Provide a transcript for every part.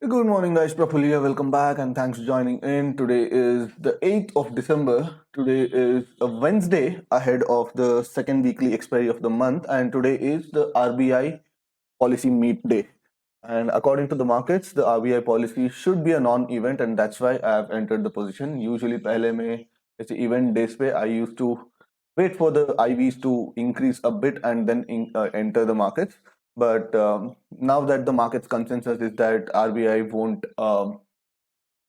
Good morning, guys. Praful here. Welcome back and thanks for joining in. Today is the 8th of December. Today is a Wednesday ahead of the second weekly expiry of the month, and today is the RBI policy meet day. And according to the markets, the RBI policy should be a non-event, and that's why I have entered the position. Usually, पहले में ऐसे event days पे I used to wait for the IVs to increase a bit and then enter the markets. But now that the market's consensus is that RBI won't,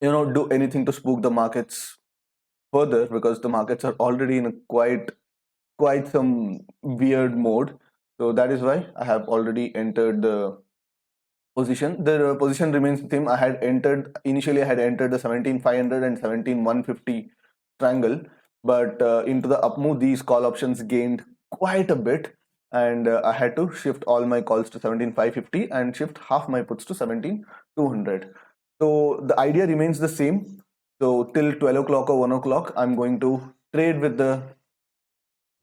do anything to spook the markets further because the markets are already in a quite some weird mode. So that is why I have already entered the position. The position remains the same. I had entered initially. I had entered the 17,500 and 17,150 triangle, but into the up move, these call options gained quite a bit, and I had to shift all my calls to 17,550 and shift half my puts to 17,200. So the idea remains the same. So till 12 o'clock or 1 o'clock, I'm going to trade with the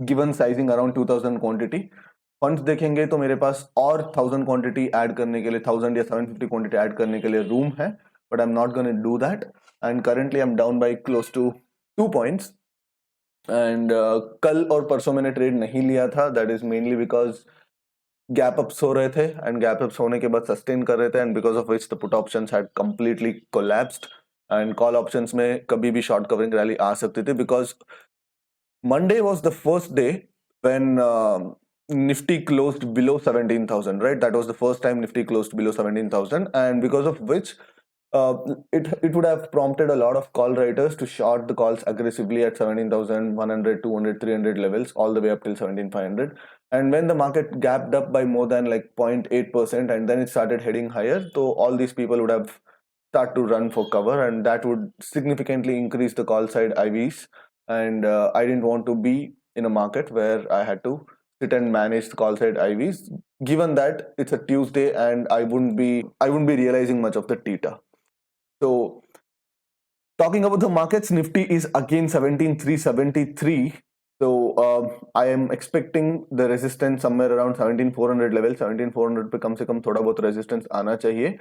given sizing around 2000 quantity. Funds देखेंगे तो मेरे पास और 1000 quantity add करने के लिए 1000 या 750 quantity add करने के लिए रूम है, but I am not gonna do that and currently I am down by close to 2 points and कल और परसों मैंने ट्रेड नहीं लिया था. That is mainly because gap ups हो रहे थे एंड गैप अप्स होने के बाद सस्टेन कर रहे थे and because of which the put options had completely collapsed and call options में कभी भी शॉर्ट कवरिंग रैली आ सकती थी because Monday was the first day when Nifty closed below 17,000, right? That was the first time Nifty closed below 17,000, and because of which it would have prompted a lot of call writers to short the calls aggressively at 17,100, 200, 300 levels all the way up till 17,500. And when the market gapped up by more than like 0.8% and then it started heading higher, so all these people would have start to run for cover, and that would significantly increase the call side IVs. And I didn't want to be in a market where I had to sit and manage the call side IVs, given that it's a Tuesday and I wouldn't be realizing much of the theta. So talking about the markets, Nifty is again 17,373. So I am expecting the resistance somewhere around 17,400 level. 17,400 पे कम से कम थोड़ा बहुत resistance आना चाहिए.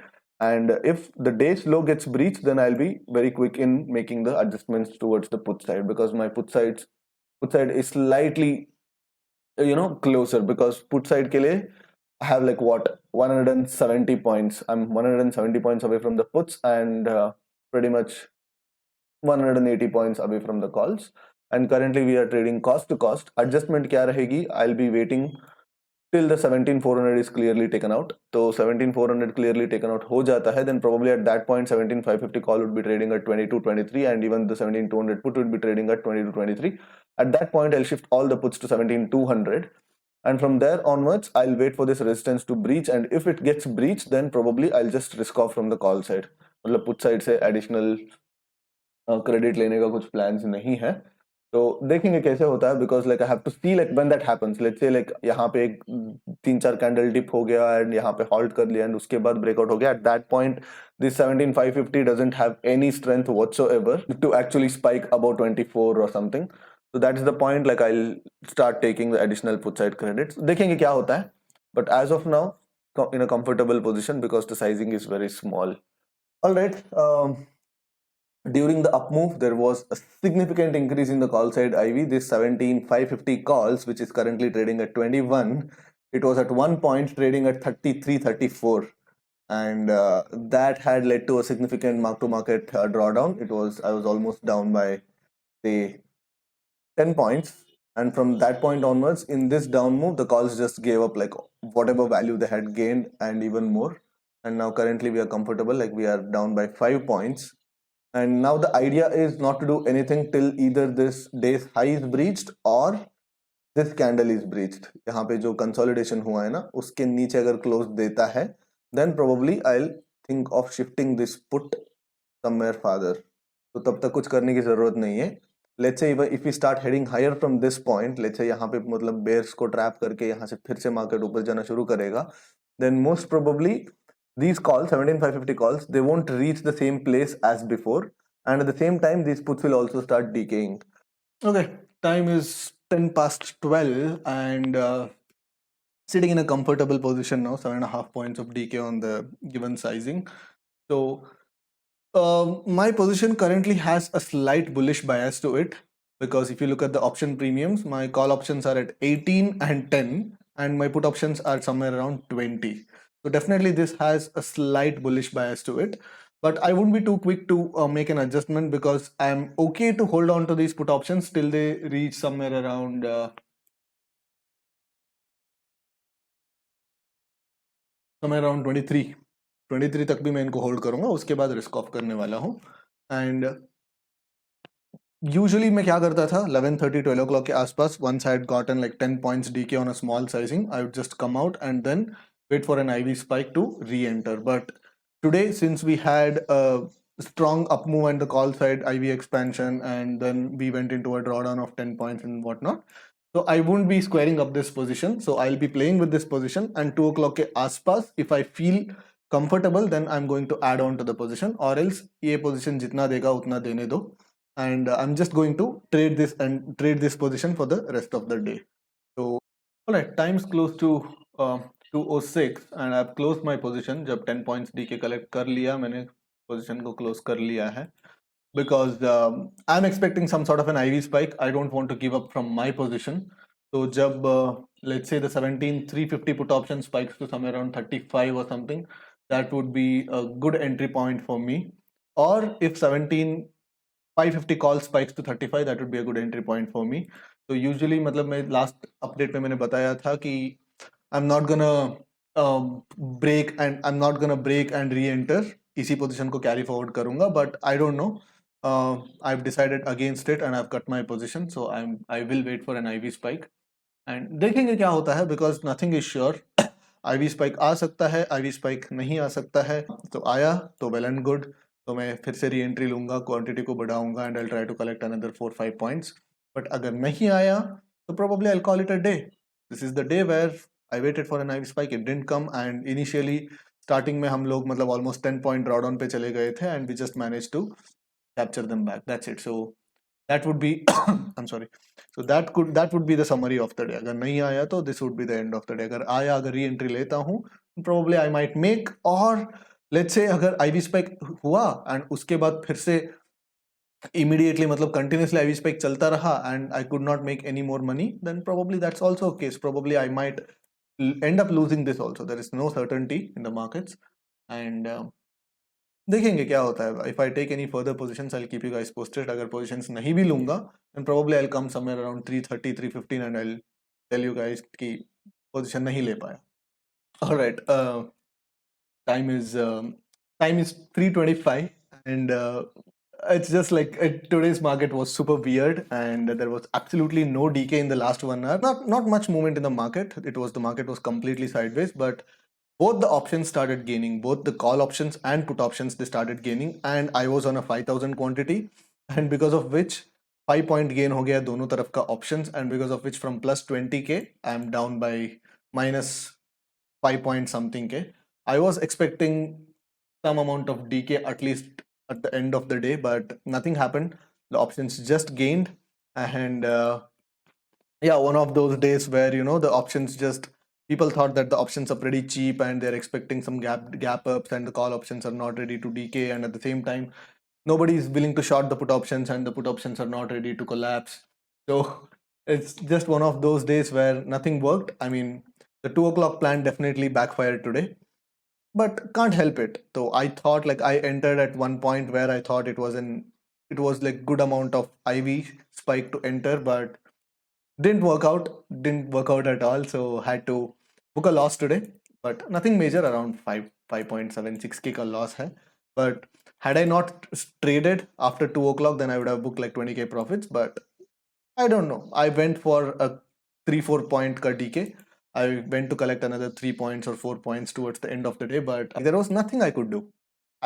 And if the day's low gets breached, then I'll be very quick in making the adjustments towards the put side, because my put side is slightly closer, because put side के लिए I have like what 170 points. I'm 170 points away from the puts and pretty much 180 points away from the calls. And currently we are trading cost to cost. Adjustment क्या रहेगी? I'll be waiting till the 17,400 is clearly taken out. So 17,400 clearly taken out हो जाता है, then probably at that point 17,550 call would be trading at 22.23 and even the 17,200 put would be trading at 22.23. At that point I'll shift all the puts to 17,200. And from there onwards, I'll wait for this resistance to breach, and if it gets breached, then probably I'll just risk off from the call side. मतलब put side से additional credit लेने का कुछ plans नहीं है. तो देखेंगे कैसे होता है, because like I have to see like when that happens. Let's say like यहाँ पे एक 3-4 कैंडल डिप हो गया and यहाँ पे halt कर लिया and उसके बाद breakout हो गया. At that point, this 17,550 doesn't have any strength whatsoever to actually spike above 24 or something. So that is the point. Like I'll start taking the additional put side credits. देखेंगे क्या होता है. But as of now, in a comfortable position because the sizing is very small. All right. During the up move, there was a significant increase in the call side IV. This 17,550 calls, which is currently trading at 21, it was at one point trading at 33, 34. And that had led to a significant mark-to-market drawdown. I was almost down by, say, 10 points. And from that point onwards, in this down move, the calls just gave up like whatever value they had gained and even more. And now currently we are comfortable, like we are down by 5 points. And now the idea is not to do anything till either this day's high is breached or this candle is breached. यहाँ पे जो consolidation हुआ है ना, उसके नीचे अगर close देता है, then probably I'll think of shifting this put somewhere farther. तो तब तक कुछ करने की जरूरत नहीं है. Let's say if we start heading higher from this point, let's say यहाँ पे मतलब bears को trap करके यहाँ से फिर से market ऊपर जाना शुरू करेगा, then most probably these calls, 17,550 calls, they won't reach the same place as before, and at the same time these puts will also start decaying. Okay, time is 10 past 12 and sitting in a comfortable position now, 7.5 points of decay on the given sizing. So my position currently has a slight bullish bias to it, because if you look at the option premiums, my call options are at 18 and 10, and my put options are somewhere around 20. So definitely this has a slight bullish bias to it, but I wouldn't be too quick to make an adjustment, because I'm okay to hold on to these put options till they reach somewhere around 23 तक भी मैं इनको hold करूंगा, उसके बाद risk of करने वाला हूँ. एंड यूजुअली मैं क्या करता था, 11:30 12 o'clock के आसपास, once I had gotten like 10 points DK on a small sizing, I would just come out and then wait for an IV spike to re-enter. But today, since we had a strong up move and the call side IV expansion, and then we went into a drawdown of 10 points and whatnot, so I won't be squaring up this position. So I'll be playing with this position, and 2 o'clock के आसपास, if I feel comfortable, then I'm going to add on to the position, or else ये position जितना देगा उतना देने दो, and I'm just going to trade this position for the rest of the day. So all right, time's close to 2:06 and I've closed my position. जब 10 points DK collect कर लिया, मैंने position को close कर लिया है, because I'm expecting some sort of an IV spike. I don't want to give up from my position. So जब let's say the 17,350 put option spikes to somewhere around 35 or something, that would be a good entry point for me. Or if 17,550 call spikes to 35, that would be a good entry point for me. So usually, मतलब मैं last update में मैंने बताया था कि I'm not gonna break and re-enter. इसी position को carry forward करूँगा, but I don't know. I've decided against it and I've cut my position, so I will wait for an IV spike and देखेंगे क्या होता है, because nothing is sure. IV spike आ सकता है, IV spike नहीं आ सकता है. तो आया तो well and good. तो मैं फिर से री एंट्री लूंगा, क्वांटिटी को बढ़ाऊंगा, and I try to collect another 4-5 points. But अगर नहीं आया तो probably I call it a day. This is the day where I waited for an I spike, it didn't come, and initially starting में हम लोग मतलब almost 10 point drawdown पे चले गए थे, and we just manage to capture them back. That's it. So that would be I'm sorry. So that would be the summary of the day. अगर नहीं आया तो this would be the end of the day. अगर आया, अगर re entry लेता हूँ, probably I might make, और let's say अगर IV spike हुआ and उसके बाद फिर से immediately मतलब continuously IV spike चलता रहा and I could not make any more money, then probably that's also a case. Probably I might end up losing this also. There is no certainty in the markets, and देखेंगे क्या होता है. If I take any further positions, I'll keep you guys posted. अगर positions नहीं भी लूंगा, then probably I'll come somewhere around 3:30, 3:15, and I'll tell you guys कि position नहीं ले पाया. All right. Time is 3:25, and it's just like today's market was super weird, and there was absolutely no DK in the last 1 hour. Not much movement in the market. The market was completely sideways, but both the options started gaining. Both the call options and put options, they started gaining, and I was on a 5,000 quantity, and because of which 5 point gain हो गया दोनों तरफ का options, and because of which from plus 20k I'm down by minus 5 point something k. I was expecting some amount of DK at least at the end of the day, but nothing happened. The options just gained, and yeah, one of those days where the options just, people thought that the options are pretty cheap and they're expecting some gap ups, and the call options are not ready to decay, and at the same time nobody is willing to short the put options, and the put options are not ready to collapse. So it's just one of those days where nothing worked. I mean, the 2 o'clock plan definitely backfired today, but can't help it. So I thought, like, I entered at one point where I thought it was like good amount of IV spike to enter, but didn't work out at all, so had to book a loss today, but nothing major, around 5.76k ka loss hai. But had I not traded after 2 o'clock, then I would have booked like 20k profits. But I don't know, I went for a 3-4 point ka DK. I went to collect another 3 points or 4 points towards the end of the day, but there was nothing I could do.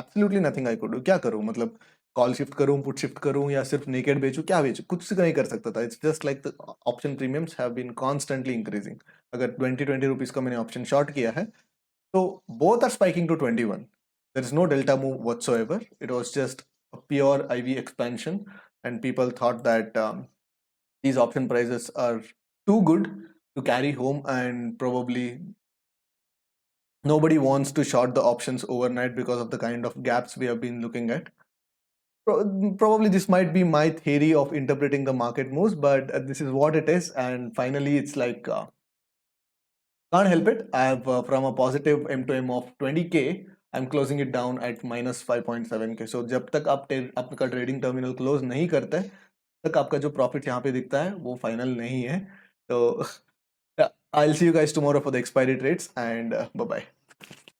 Absolutely nothing I could do. क्या करूँ, मतलब call shift करूँ, put shift करूँ, या सिर्फ naked बेचूँ, क्या बेचूँ, कुछ नहीं कर सकता था. It's just like the option premiums have been constantly increasing. अगर 20 रुपीज का मैंने ऑप्शन शॉर्ट किया है, तो both are spiking to 21. There is no delta move whatsoever. It was just a pure IV expansion, and people thought that these option prices are too good to carry home, and probably Nobody wants to short the options overnight because of the kind of gaps we have been looking at. Probably this might be my theory of interpreting the market moves, but this is what it is. And finally, it's like can't help it. I have from a positive M to M of 20K, I'm closing it down at minus 5.7K. So जब तक आप आपका trading terminal close नहीं करते तक आपका जो profit यहाँ पे दिखता है वो फाइनल नहीं है. तो I'll see you guys tomorrow for the expiry trades, and bye bye.